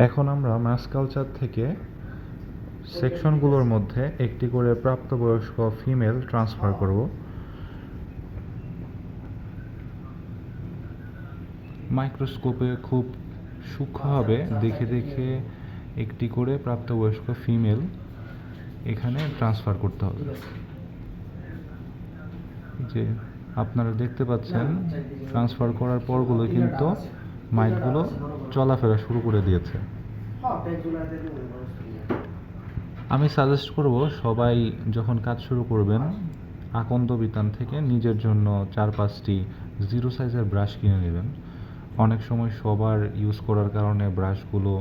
এখন আমরা মাস কালচার থেকে সেকশনগুলোর মধ্যে একটি করে প্রাপ্তবয়স্ক ফিমেল ট্রান্সফার করব। মাইক্রোস্কোপে খুব সূক্ষ্মভাবে দেখে দেখে একটি করে প্রাপ্তবয়স্ক ফিমেল এখানে ট্রান্সফার করতে হবে। যে আপনারা দেখতে পাচ্ছেন ট্রান্সফার করার পরগুলো কিন্তু মাইটগুলো চলাফেরা শুরু করে দিয়েছে। আমি সাজেস্ট করব সবাই যখন কাজ শুরু করবেন আকন্দ বিতান থেকে নিজের জন্য 4-5টি জিরো সাইজের ব্রাশ কিনে নেবেন। অনেক সময় সবার ইউজ করার কারণে ব্রাশগুলো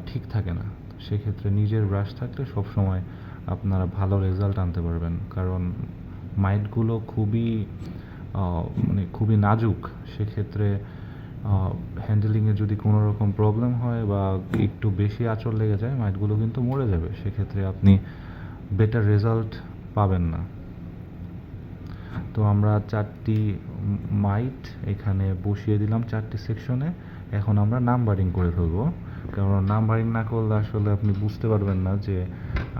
ঠিক থাকে না, সেক্ষেত্রে নিজের ব্রাশ থাকলে সবসময় আপনারা ভালো রেজাল্ট আনতে পারবেন। কারণ মাইটগুলো খুবই নাজুক, সেক্ষেত্রে হ্যান্ডেলিংয়ে যদি কোনো রকম প্রবলেম হয় বা একটু বেশি আঁচড় লেগে যায় মাইটগুলো কিন্তু মরে যাবে, সেক্ষেত্রে আপনি বেটার রেজাল্ট পাবেন না। তো আমরা 4টি মাইট এখানে বসিয়ে দিলাম 4টি সেকশনে। এখন আমরা নাম্বারিং করে ফেলবো, কারণ নাম্বারিং না করলে আসলে আপনি বুঝতে পারবেন না যে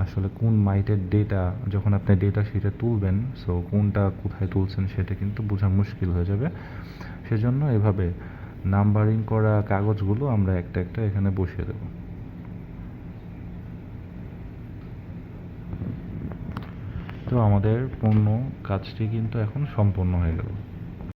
আসলে কোন মাইটের ডেটা যখন আপনি ডেটা শিটে তুলবেন, সো কোনটা কোথায় তুলছেন সেটা কিন্তু বোঝা মুশকিল হয়ে যাবে। সেজন্য এভাবে নাম্বারিং করা কাগজগুলো আমরা একটা একটা এখানে বসিয়ে দেব। তো আমাদের পূর্ণ কাজটি কিন্তু এখন সম্পন্ন হয়ে গেল।